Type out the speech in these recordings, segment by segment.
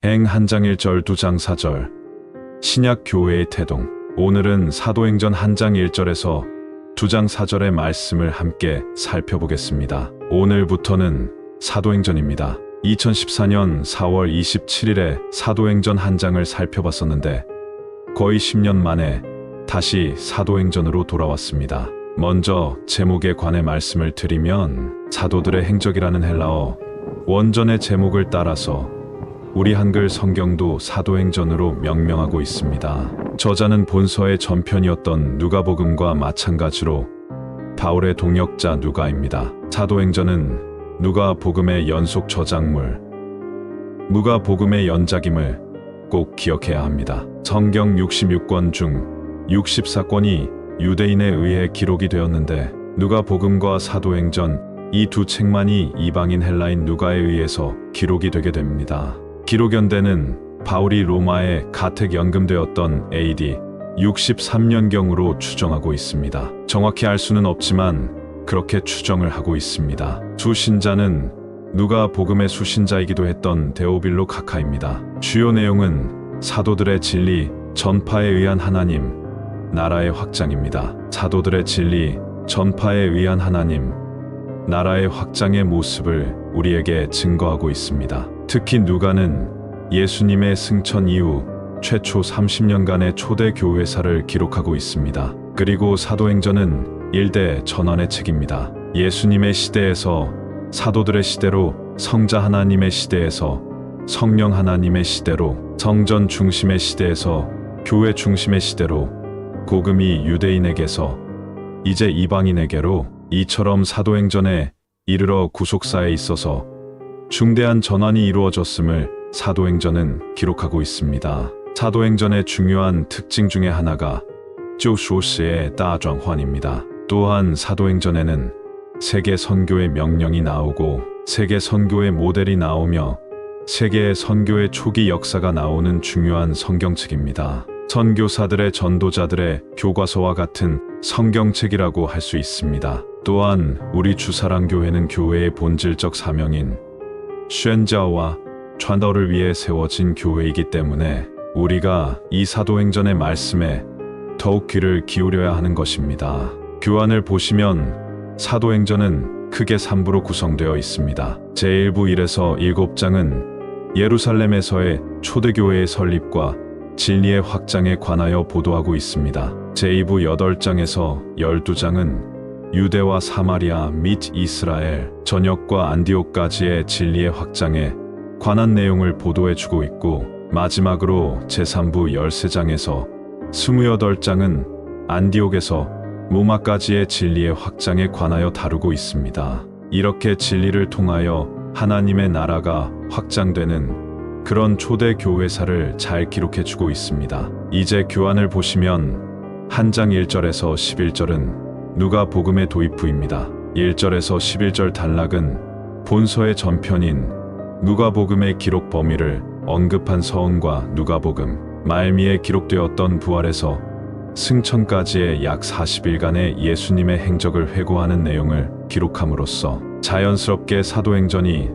행 한 장 1절 2장 4절 신약 교회의 태동. 오늘은 사도행전 한 장 1절에서 2장 4절의 말씀을 함께 살펴보겠습니다. 오늘부터는 사도행전입니다. 2014년 4월 27일에 사도행전 한 장을 살펴봤었는데 거의 10년 만에 다시 사도행전으로 돌아왔습니다. 먼저 제목에 관해 말씀을 드리면 사도들의 행적이라는 헬라어 원전의 제목을 따라서 우리 한글 성경도 사도행전으로 명명하고 있습니다. 저자는 본서의 전편이었던 누가복음과 마찬가지로 바울의 동역자 누가입니다. 사도행전은 누가복음의 연속 저작물, 누가복음의 연작임을 꼭 기억해야 합니다. 성경 66권 중 64권이 유대인에 의해 기록이 되었는데 누가복음과 사도행전 이 두 책만이 이방인 헬라인 누가에 의해서 기록이 되게 됩니다. 기록연대는 바울이 로마에 가택 연금되었던 AD 63년경으로 추정하고 있습니다. 정확히 알 수는 없지만 그렇게 추정을 하고 있습니다. 수신자는 누가복음의 수신자이기도 했던 데오빌로 각하입니다. 주요 내용은 사도들의 진리, 전파에 의한 하나님, 나라의 확장입니다. 사도들의 진리, 전파에 의한 하나님, 나라의 확장의 모습을 우리에게 증거하고 있습니다. 특히 누가는 예수님의 승천 이후 최초 30년간의 초대 교회사를 기록하고 있습니다. 그리고 사도행전은 일대 전환의 책입니다. 예수님의 시대에서 사도들의 시대로, 성자 하나님의 시대에서 성령 하나님의 시대로, 성전 중심의 시대에서 교회 중심의 시대로, 복음이 유대인에게서 이제 이방인에게로, 이처럼 사도행전에 이르러 구속사에 있어서 중대한 전환이 이루어졌음을 사도행전은 기록하고 있습니다. 사도행전의 중요한 특징 중에 하나가 조쇼스의 다전환입니다. 또한 사도행전에는 세계 선교의 명령이 나오고 세계 선교의 모델이 나오며 세계의 선교의 초기 역사가 나오는 중요한 성경책입니다. 선교사들의 전도자들의 교과서와 같은 성경책이라고 할 수 있습니다. 또한 우리 주사랑교회는 교회의 본질적 사명인宣教와传道를 위해 세워진 교회이기 때문에 우리가 이 사도행전의 말씀에 더욱 귀를 기울여야 하는 것입니다. 교환을 보시면 사도행전은 크게 3부로 구성되어 있습니다. 제1부 1에서 7장은 예루살렘에서의 초대교회의 설립과 진리의 확장에 관하여 보도하고 있습니다. 제2부 8장에서 12장은 유대와 사마리아 및 이스라엘, 전역과 안디옥까지의 진리의 확장에 관한 내용을 보도해주고 있고 마지막으로 제3부 13장에서 28장은 안디옥에서 로마까지의 진리의 확장에 관하여 다루고 있습니다. 이렇게 진리를 통하여 하나님의 나라가 확장되는 그런 초대 교회사를 잘 기록해주고 있습니다. 이제 교환을 보시면 한 장 1절에서 11절은 누가복음의 도입부입니다. 1절에서 11절 단락은 본서의 전편인 누가복음의 기록 범위를 언급한 서원과 누가복음 말미에 기록되었던 부활에서 승천까지의 약 40일간의 예수님의 행적을 회고하는 내용을 기록함으로써 자연스럽게 사도행전이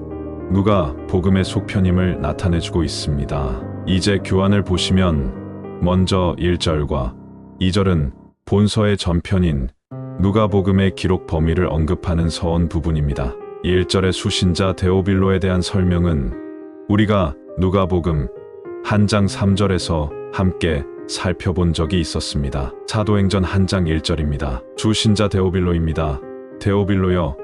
누가복음의 속편임을 나타내주고 있습니다. 이제 교환을 보시면 먼저 1절과 2절은 본서의 전편인 누가복음의 기록 범위를 언급하는 서원 부분입니다. 1절의 수신자 데오빌로에 대한 설명은 우리가 누가복음 한 장 3절에서 함께 살펴본 적이 있었습니다. 사도행전 한 장 1절입니다. 수신자 데오빌로입니다. 데오빌로여,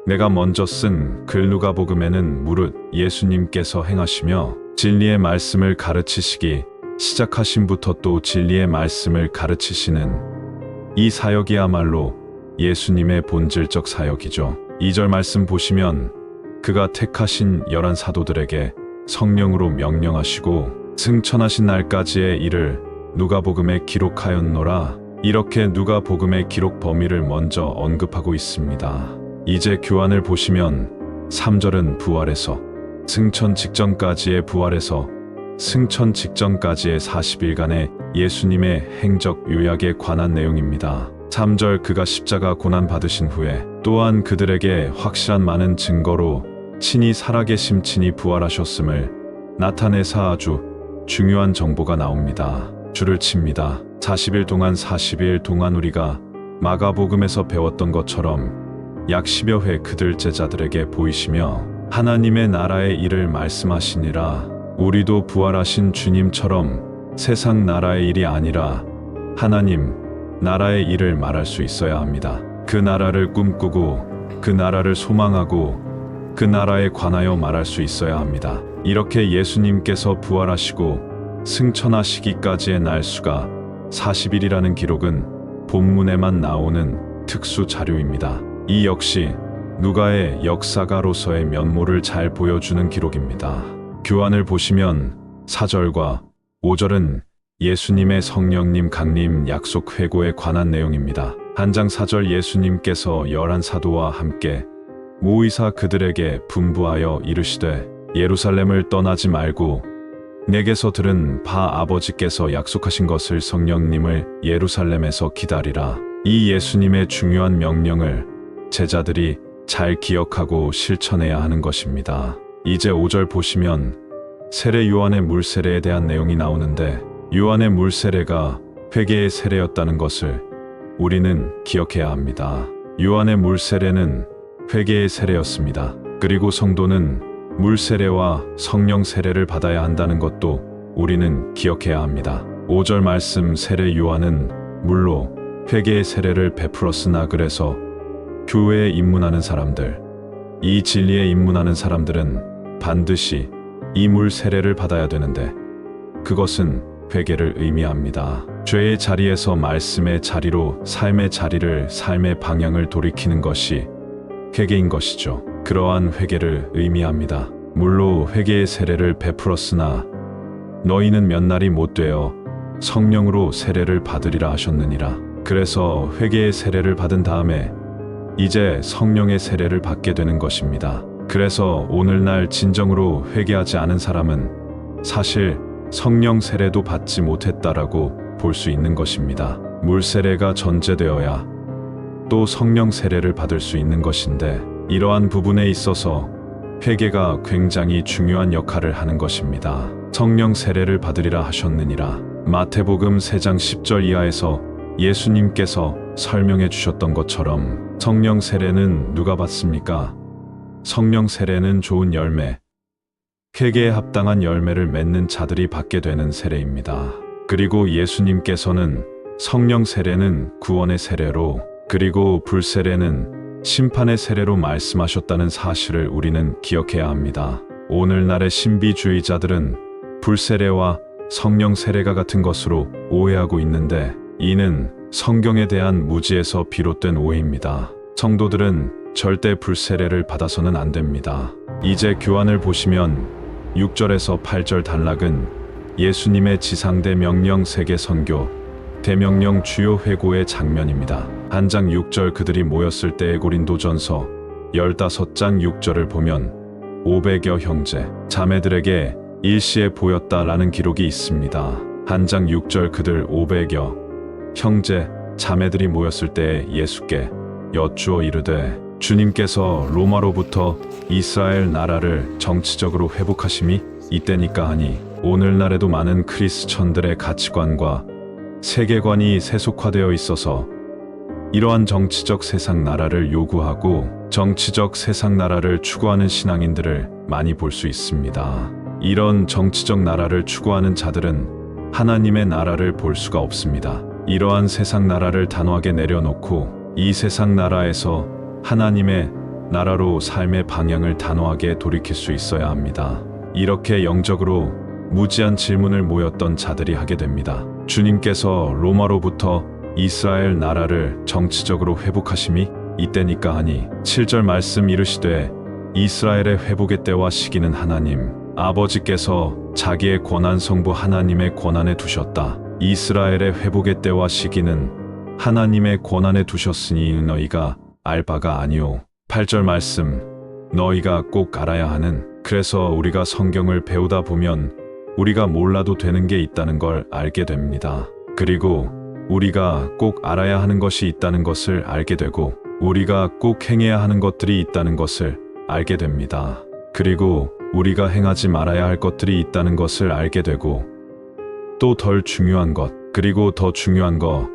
내가 먼저 쓴 글 누가복음에는 무릇 예수님께서 행하시며 진리의 말씀을 가르치시기 시작하신부터 또 진리의 말씀을 가르치시는 이 사역이야말로 예수님의 본질적 사역이죠. 2절 말씀 보시면 그가 택하신 11 사도들에게 성령으로 명령하시고 승천하신 날까지의 일을 누가복음에 기록하였노라. 이렇게 누가복음의 기록 범위를 먼저 언급하고 있습니다. 이제 교환을 보시면 3절은 부활에서 승천 직전까지의 부활에서 승천 직전까지의 40일간의 예수님의 행적 요약에 관한 내용입니다. 3절 그가 십자가 고난 받으신 후에 또한 그들에게 확실한 많은 증거로 친히 살아계심 친히 부활하셨음을 나타내사 아주 중요한 정보가 나옵니다. 줄을 칩니다. 40일 동안 우리가 마가복음에서 배웠던 것처럼 약 10여 회 그들 제자들에게 보이시며 하나님의 나라의 일을 말씀하시니라. 우리도 부활하신 주님처럼 세상 나라의 일이 아니라 하나님 나라의 일을 말할 수 있어야 합니다. 그 나라를 꿈꾸고 그 나라를 소망하고 그 나라에 관하여 말할 수 있어야 합니다. 이렇게 예수님께서 부활하시고 승천하시기까지의 날수가 40일이라는 기록은 본문에만 나오는 특수 자료입니다. 이 역시 누가의 역사가로서의 면모를 잘 보여주는 기록입니다. 교환을 보시면 4절과 5절은 예수님의 성령님 강림 약속 회고에 관한 내용입니다. 한 장 4절 예수님께서 11사도와 함께 모이사 그들에게 분부하여 이르시되 예루살렘을 떠나지 말고 내게서 들은 바 아버지께서 약속하신 것을 성령님을 예루살렘에서 기다리라. 이 예수님의 중요한 명령을 제자들이 잘 기억하고 실천해야 하는 것입니다. 이제 5절 보시면 세례 요한의 물세례에 대한 내용이 나오는데 요한의 물세례가 회개의 세례였다는 것을 우리는 기억해야 합니다. 요한의 물세례는 회개의 세례였습니다. 그리고 성도는 물세례와 성령 세례를 받아야 한다는 것도 우리는 기억해야 합니다. 5절 말씀 세례 요한은 물로 회개의 세례를 베풀었으나 그래서 교회에 입문하는 사람들, 이 진리에 입문하는 사람들은 반드시 이 물 세례를 받아야 되는데 그것은 회개를 의미합니다. 죄의 자리에서 말씀의 자리로 삶의 자리를 삶의 방향을 돌이키는 것이 회개인 것이죠. 그러한 회개를 의미합니다. 물로 회개의 세례를 베풀었으나 너희는 몇 날이 못 되어 성령으로 세례를 받으리라 하셨느니라. 그래서 회개의 세례를 받은 다음에 이제 성령의 세례를 받게 되는 것입니다. 그래서 오늘날 진정으로 회개하지 않은 사람은 사실 성령 세례도 받지 못했다라고 볼 수 있는 것입니다. 물 세례가 전제되어야 또 성령 세례를 받을 수 있는 것인데 이러한 부분에 있어서 회개가 굉장히 중요한 역할을 하는 것입니다. 성령 세례를 받으리라 하셨느니라. 마태복음 3장 10절 이하에서 예수님께서 설명해 주셨던 것처럼 성령 세례는 누가 받습니까? 성령 세례는 좋은 열매, 회개에 합당한 열매를 맺는 자들이 받게 되는 세례입니다. 그리고 예수님께서는 성령 세례는 구원의 세례로 그리고 불 세례는 심판의 세례로 말씀하셨다는 사실을 우리는 기억해야 합니다. 오늘날의 신비주의자들은 불 세례와 성령 세례가 같은 것으로 오해하고 있는데 이는 성경에 대한 무지에서 비롯된 오해입니다. 성도들은 절대 불 세례를 받아서는 안 됩니다. 이제 교환을 보시면 6절에서 8절 단락은 예수님의 지상대 명령 세계 선교 대명령 주요 회고의 장면입니다. 한 장 6절 그들이 모였을 때의 고린도전서 15장 6절을 보면 500여 형제 자매들에게 일시에 보였다라는 기록이 있습니다. 한 장 6절 그들 500여 형제 자매들이 모였을 때 예수께 여쭈어 이르되 주님께서 로마로부터 이스라엘 나라를 정치적으로 회복하심이 이때니까 하니 오늘날에도 많은 크리스천들의 가치관과 세계관이 세속화되어 있어서 이러한 정치적 세상 나라를 요구하고 정치적 세상 나라를 추구하는 신앙인들을 많이 볼 수 있습니다. 이런 정치적 나라를 추구하는 자들은 하나님의 나라를 볼 수가 없습니다. 이러한 세상 나라를 단호하게 내려놓고 이 세상 나라에서 하나님의 나라로 삶의 방향을 단호하게 돌이킬 수 있어야 합니다. 이렇게 영적으로 무지한 질문을 모였던 자들이 하게 됩니다. 주님께서 로마로부터 이스라엘 나라를 정치적으로 회복하심이 이때니까 하니 7절 말씀 이르시되 이스라엘의 회복의 때와 시기는 하나님 아버지께서 자기의 권한 성부 하나님의 권한에 두셨다. 이스라엘의 회복의 때와 시기는 하나님의 권한에 두셨으니 너희가 알 바가 아니오. 8절 말씀 너희가 꼭 알아야 하는 그래서 우리가 성경을 배우다 보면 우리가 몰라도 되는 게 있다는 걸 알게 됩니다. 그리고 우리가 꼭 알아야 하는 것이 있다는 것을 알게 되고 우리가 꼭 행해야 하는 것들이 있다는 것을 알게 됩니다. 그리고 우리가 행하지 말아야 할 것들이 있다는 것을 알게 되고, 또 덜 중요한 것, 그리고 더 중요한 것,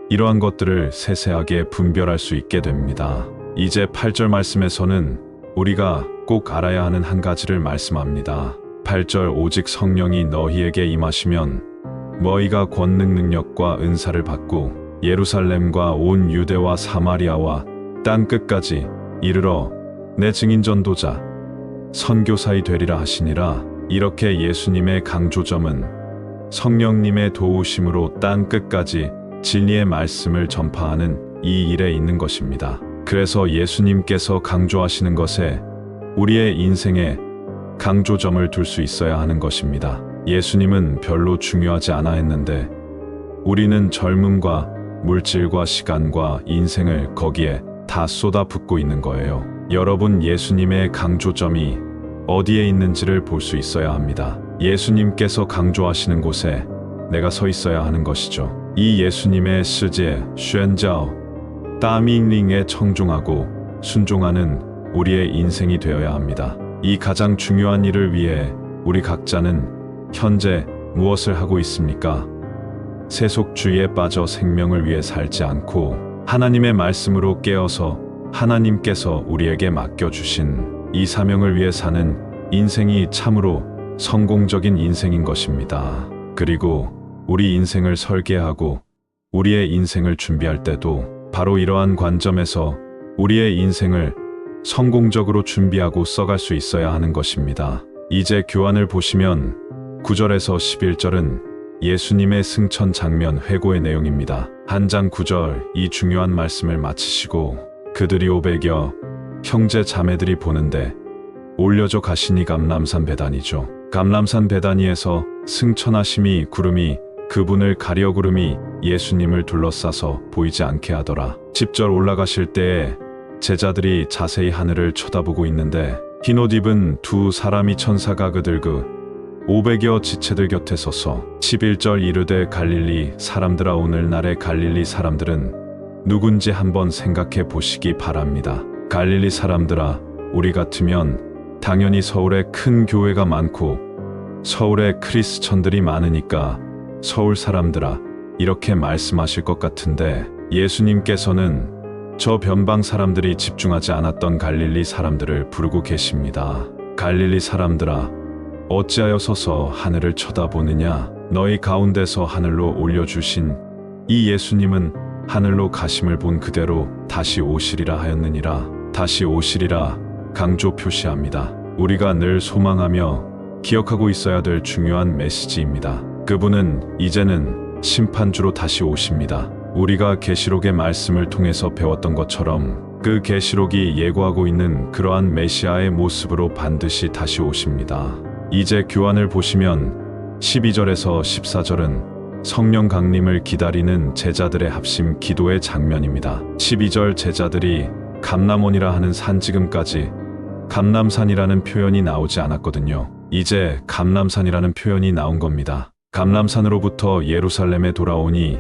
이러한 것들을 세세하게 분별할 수 있게 됩니다. 이제 8절 말씀에서는 우리가 꼭 알아야 하는 한 가지를 말씀합니다. 8절 오직 성령이 너희에게 임하시면 너희가 권능 능력과 은사를 받고 예루살렘과 온 유대와 사마리아와 땅 끝까지 이르러 내 증인 전도자 선교사이 되리라 하시니라. 이렇게 예수님의 강조점은 성령님의 도우심으로 땅 끝까지 진리의 말씀을 전파하는 이 일에 있는 것입니다. 그래서 예수님께서 강조하시는 것에 우리의 인생에 강조점을 둘 수 있어야 하는 것입니다. 예수님은 별로 중요하지 않아 했는데 우리는 젊음과 물질과 시간과 인생을 거기에 다 쏟아붓고 있는 거예요. 여러분, 예수님의 강조점이 어디에 있는지를 볼 수 있어야 합니다. 예수님께서 강조하시는 곳에 내가 서 있어야 하는 것이죠. 이 예수님의 스제, 쉔자오, 따밍링에 청종하고 순종하는 우리의 인생이 되어야 합니다. 이 가장 중요한 일을 위해 우리 각자는 현재 무엇을 하고 있습니까? 세속주의에 빠져 생명을 위해 살지 않고 하나님의 말씀으로 깨어서 하나님께서 우리에게 맡겨주신 이 사명을 위해 사는 인생이 참으로 성공적인 인생인 것입니다. 그리고 우리 인생을 설계하고 우리의 인생을 준비할 때도 바로 이러한 관점에서 우리의 인생을 성공적으로 준비하고 써갈 수 있어야 하는 것입니다. 이제 교환을 보시면 9절에서 11절은 예수님의 승천 장면 회고의 내용입니다. 한 장 9절 이 중요한 말씀을 마치시고 그들이 500여 형제 자매들이 보는데 올려져 가시니 감람산 베다니죠. 감람산 베다니에서 승천하심이 구름이 그분을 가려 구름이 예수님을 둘러싸서 보이지 않게 하더라. 10절 올라가실 때에 제자들이 자세히 하늘을 쳐다보고 있는데 흰 옷 입은 두 사람이 천사가 그들 500여 지체들 곁에 서서 11절 이르되 갈릴리 사람들아 오늘날의 갈릴리 사람들은 누군지 한번 생각해 보시기 바랍니다. 갈릴리 사람들아 우리 같으면 당연히 서울에 큰 교회가 많고 서울에 크리스천들이 많으니까 서울 사람들아 이렇게 말씀하실 것 같은데 예수님께서는 저 변방 사람들이 집중하지 않았던 갈릴리 사람들을 부르고 계십니다. 갈릴리 사람들아 어찌하여 서서 하늘을 쳐다보느냐? 너희 가운데서 하늘로 올려주신 이 예수님은 하늘로 가심을 본 그대로 다시 오시리라 하였느니라. 다시 오시리라 강조 표시합니다. 우리가 늘 소망하며 기억하고 있어야 될 중요한 메시지입니다. 그분은 이제는 심판주로 다시 오십니다. 우리가 계시록의 말씀을 통해서 배웠던 것처럼 그 계시록이 예고하고 있는 그러한 메시아의 모습으로 반드시 다시 오십니다. 이제 교환을 보시면 12절에서 14절은 성령 강림을 기다리는 제자들의 합심 기도의 장면입니다. 12절 제자들이 감람원이라 하는 산 지금까지 감람산이라는 표현이 나오지 않았거든요. 이제 감람산이라는 표현이 나온 겁니다. 감람산으로부터 예루살렘에 돌아오니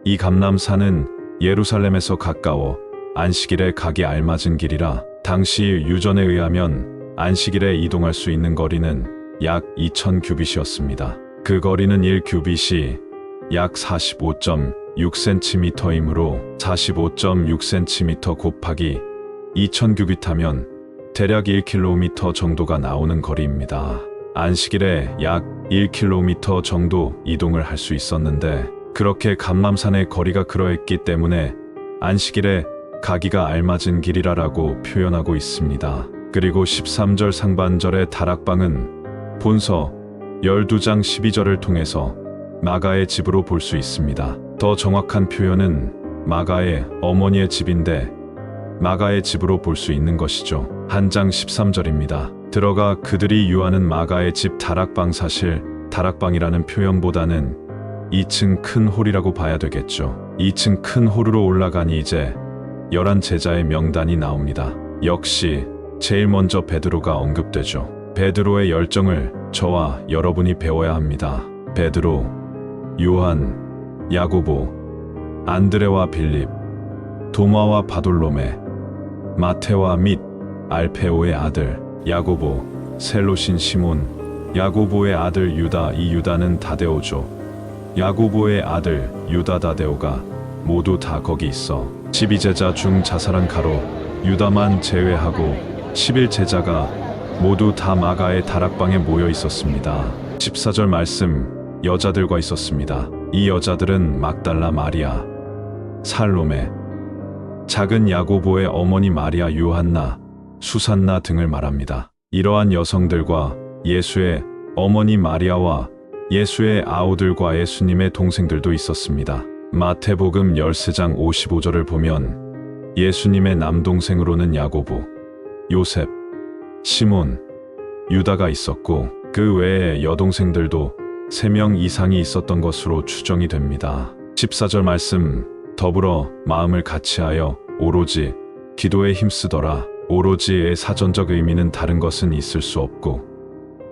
이 감람산은 예루살렘에서 가까워 안식일에 가기 알맞은 길이라 당시 유전에 의하면 안식일에 이동할 수 있는 거리는 약 2000규빗이었습니다. 그 거리는 1규빗이 약 45.6cm이므로 45.6cm 곱하기 2000규빗하면 대략 1km 정도가 나오는 거리입니다. 안식일에 약 1km 정도 이동을 할 수 있었는데 그렇게 감람산의 거리가 그러했기 때문에 안식일에 가기가 알맞은 길이라고 표현하고 있습니다. 그리고 13절 상반절의 다락방은 본서 12장 12절을 통해서 마가의 집으로 볼 수 있습니다. 더 정확한 표현은 마가의 어머니의 집인데 마가의 집으로 볼 수 있는 것이죠. 한 장 13절입니다. 들어가 그들이 유하는 마가의 집 다락방 사실 다락방이라는 표현보다는 2층 큰 홀이라고 봐야 되겠죠. 2층 큰 홀으로 올라가니 이제 11 제자의 명단이 나옵니다. 역시 제일 먼저 베드로가 언급되죠. 베드로의 열정을 저와 여러분이 배워야 합니다. 베드로, 요한, 야고보, 안드레와 빌립, 도마와 바돌로메, 마테와 및 알페오의 아들 야고보, 셀롯인 시몬, 야고보의 아들 유다, 이 유다는 다데오죠. 야고보의 아들 유다 다데오가 모두 다 거기 있어 12제자 중 자살한 가로 유다만 제외하고 11제자가 모두 다 마가의 다락방에 모여 있었습니다. 14절 말씀, 여자들과 있었습니다. 이 여자들은 막달라 마리아, 살로메, 작은 야고보의 어머니 마리아, 요한나, 수산나 등을 말합니다. 이러한 여성들과 예수의 어머니 마리아와 예수의 아우들과 예수님의 동생들도 있었습니다. 마태복음 13장 55절을 보면 예수님의 남동생으로는 야고보, 요셉, 시몬, 유다가 있었고 그 외에 여동생들도 3명 이상이 있었던 것으로 추정이 됩니다. 14절 말씀, 더불어 마음을 같이하여 오로지 기도에 힘쓰더라. 오로지의 사전적 의미는 다른 것은 있을 수 없고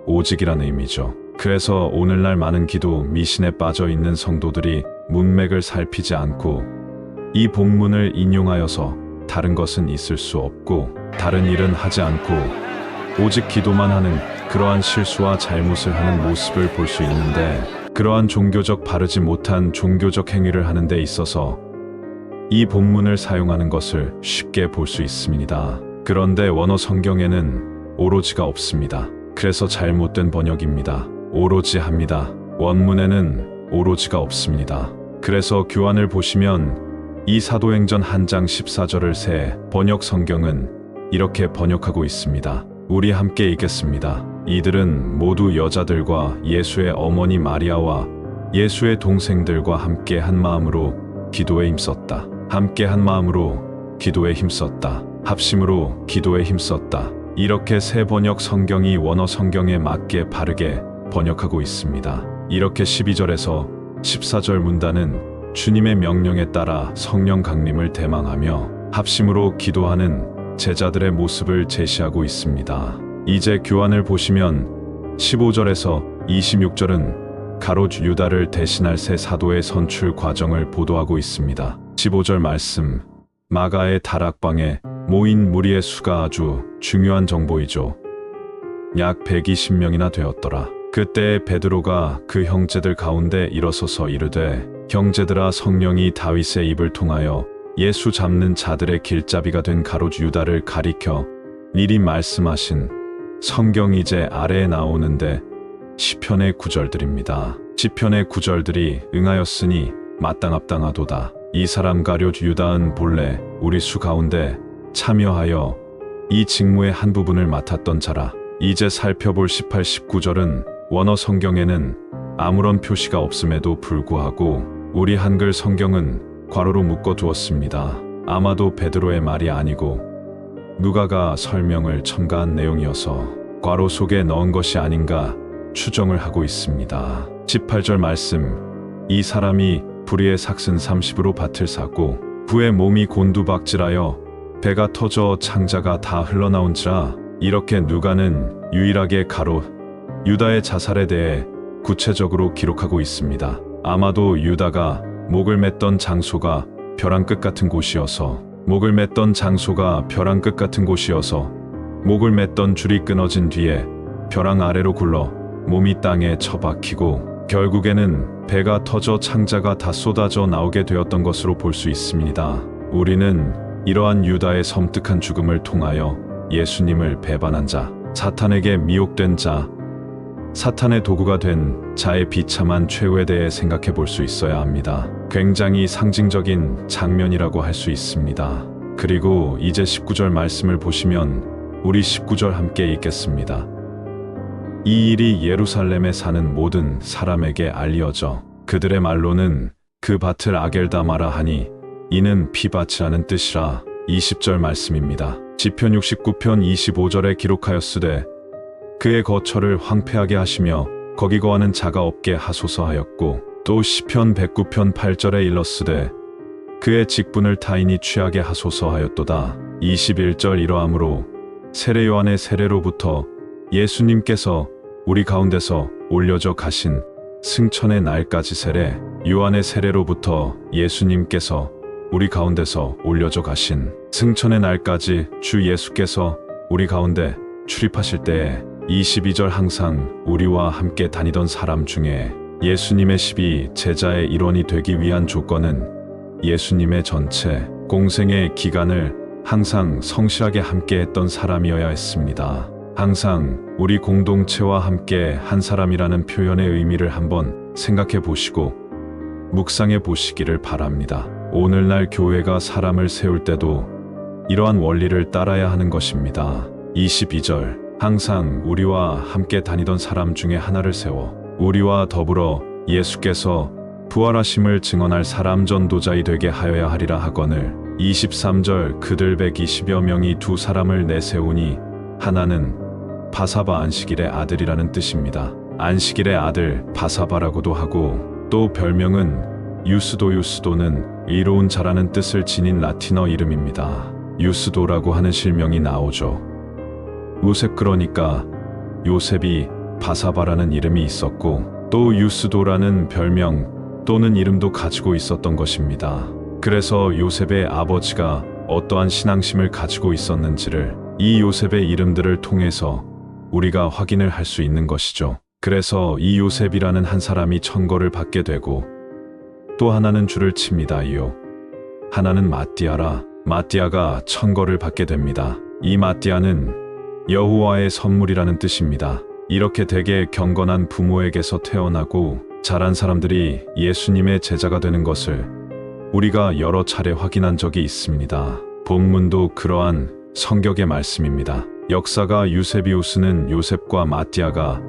오직이란 의미죠. 그래서 오늘날 많은 기도 미신에 빠져 있는 성도들이 문맥을 살피지 않고 이 본문을 인용하여서 다른 것은 있을 수 없고 다른 일은 하지 않고 오직 기도만 하는 그러한 실수와 잘못을 하는 모습을 볼 수 있는데, 그러한 종교적 바르지 못한 종교적 행위를 하는 데 있어서 이 본문을 사용하는 것을 쉽게 볼 수 있습니다. 그런데 원어 성경에는 오로지가 없습니다. 그래서 잘못된 번역입니다. 오로지 합니다. 원문에는 오로지가 없습니다. 그래서 교환을 보시면 이 사도행전 1장 14절을 새 번역 성경은 이렇게 번역하고 있습니다. 우리 함께 읽겠습니다. 이들은 모두 여자들과 예수의 어머니 마리아와 예수의 동생들과 함께 한 마음으로 기도에 힘썼다. 함께 한 마음으로 기도에 힘썼다. 합심으로 기도에 힘썼다. 이렇게 새 번역 성경이 원어 성경에 맞게 바르게 번역하고 있습니다. 이렇게 12절에서 14절 문단은 주님의 명령에 따라 성령 강림을 대망하며 합심으로 기도하는 제자들의 모습을 제시하고 있습니다. 이제 교환을 보시면 15절에서 26절은 가롯 유다를 대신할 새 사도의 선출 과정을 보도하고 있습니다. 15절 말씀, 마가의 다락방에 모인 무리의 수가 아주 중요한 정보이죠. 약 120명이나 되었더라. 그때 베드로가 그 형제들 가운데 일어서서 이르되, 형제들아, 성령이 다윗의 입을 통하여 예수 잡는 자들의 길잡이가 된 가롯 유다를 가리켜 미리 말씀하신 성경이 이제 아래에 나오는데 시편의 구절들입니다. 시편의 구절들이 응하였으니 마땅합당하도다. 이 사람 가롯 유다은 본래 우리 수 가운데 참여하여 이 직무의 한 부분을 맡았던 자라. 이제 살펴볼 18, 19절은 원어 성경에는 아무런 표시가 없음에도 불구하고 우리 한글 성경은 괄호로 묶어 두었습니다. 아마도 베드로의 말이 아니고 누가가 설명을 첨가한 내용이어서 괄호 속에 넣은 것이 아닌가 추정을 하고 있습니다. 18절 말씀, 이 사람이 불의의 삭슨 30으로 밭을 샀고 부의 몸이 곤두박질하여 배가 터져 창자가 다 흘러나온지라. 이렇게 누가는 유일하게 가롯 유다의 자살에 대해 구체적으로 기록하고 있습니다. 아마도 유다가 목을 맸던 장소가 벼랑 끝 같은 곳이어서 목을 맸던 줄이 끊어진 뒤에 벼랑 아래로 굴러 몸이 땅에 처박히고 결국에는 배가 터져 창자가 다 쏟아져 나오게 되었던 것으로 볼 수 있습니다. 우리는 이러한 유다의 섬뜩한 죽음을 통하여 예수님을 배반한 자, 사탄에게 미혹된 자, 사탄의 도구가 된 자의 비참한 최후에 대해 생각해 볼 수 있어야 합니다. 굉장히 상징적인 장면이라고 할 수 있습니다. 그리고 이제 19절 말씀을 보시면 우리 19절 함께 읽겠습니다. 이 일이 예루살렘에 사는 모든 사람에게 알려져 그들의 말로는 그 밭을 아겔다마라 하니 이는 피밭이라는 뜻이라. 20절 말씀입니다. 시편 69편 25절에 기록하였으되 그의 거처를 황폐하게 하시며 거기 거하는 자가 없게 하소서 하였고, 또 시편 109편 8절에 일렀으되 그의 직분을 타인이 취하게 하소서 하였도다. 21절 이러함으로 세례 요한의 세례로부터 예수님께서 우리 가운데서 올려져 가신 승천의 날까지 세례 요한의 세례로부터 예수님께서 우리 가운데서 올려져 가신 승천의 날까지 주 예수께서 우리 가운데 출입하실 때에 22절 항상 우리와 함께 다니던 사람 중에 예수님의 12 제자의 일원이 되기 위한 조건은 예수님의 전체 공생의 기간을 항상 성실하게 함께 했던 사람이어야 했습니다. 항상 우리 공동체와 함께 한 사람이라는 표현의 의미를 한번 생각해 보시고 묵상해 보시기를 바랍니다. 오늘날 교회가 사람을 세울 때도 이러한 원리를 따라야 하는 것입니다. 22절 항상 우리와 함께 다니던 사람 중에 하나를 세워 우리와 더불어 예수께서 부활하심을 증언할 사람 전도자이 되게 하여야 하리라 하거늘. 23절 그들 120여 명이 두 사람을 내세우니 하나는 바사바 안식일의 아들이라는 뜻입니다. 안식일의 아들 바사바라고도 하고 또 별명은 유스도. 유스도는 의로운 자라는 뜻을 지닌 라틴어 이름입니다. 유스도라고 하는 실명이 나오죠. 요셉 그러니까 요셉이 바사바라는 이름이 있었고 또 유스도라는 별명 또는 이름도 가지고 있었던 것입니다. 그래서 요셉의 아버지가 어떠한 신앙심을 가지고 있었는지를 이 요셉의 이름들을 통해서 우리가 확인을 할 수 있는 것이죠. 그래서 이 요셉이라는 한 사람이 천거를 받게 되고 또 하나는 줄을 칩니다. 이요. 하나는 마띠아라. 마띠아가 천거를 받게 됩니다. 이 마띠아는 여호와의 선물이라는 뜻입니다. 이렇게 되게 경건한 부모에게서 태어나고 자란 사람들이 예수님의 제자가 되는 것을 우리가 여러 차례 확인한 적이 있습니다. 본문도 그러한 성격의 말씀입니다. 역사가 유세비우스는 요셉과 마띠아가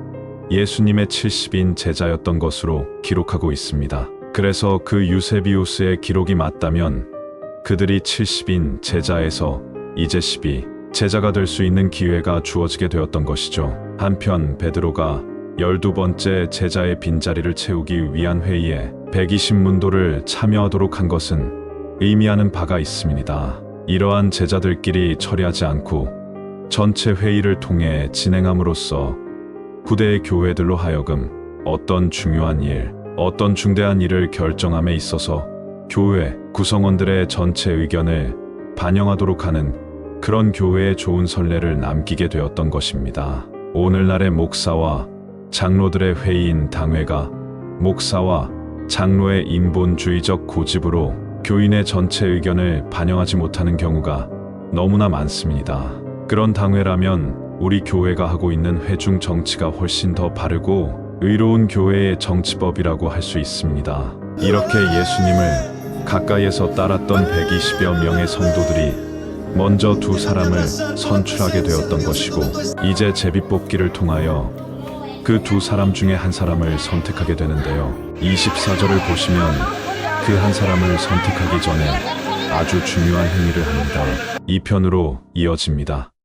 예수님의 70인 제자였던 것으로 기록하고 있습니다. 그래서 그 유세비우스의 기록이 맞다면 그들이 70인 제자에서 이제 12 제자가 될 수 있는 기회가 주어지게 되었던 것이죠. 한편 베드로가 12번째 제자의 빈자리를 채우기 위한 회의에 120문도를 참여하도록 한 것은 의미하는 바가 있습니다. 이러한 제자들끼리 처리하지 않고 전체 회의를 통해 진행함으로써 후대의 교회들로 하여금 어떤 중요한 일, 어떤 중대한 일을 결정함에 있어서 교회 구성원들의 전체 의견을 반영하도록 하는 그런 교회의 좋은 선례를 남기게 되었던 것입니다. 오늘날의 목사와 장로들의 회의인 당회가 목사와 장로의 인본주의적 고집으로 교인의 전체 의견을 반영하지 못하는 경우가 너무나 많습니다. 그런 당회라면 우리 교회가 하고 있는 회중 정치가 훨씬 더 바르고 의로운 교회의 정치법이라고 할 수 있습니다. 이렇게 예수님을 가까이에서 따랐던 120여 명의 성도들이 먼저 두 사람을 선출하게 되었던 것이고 이제 제비뽑기를 통하여 그 두 사람 중에 한 사람을 선택하게 되는데요. 24절을 보시면 그 한 사람을 선택하기 전에 아주 중요한 행위를 합니다. 2편으로 이어집니다.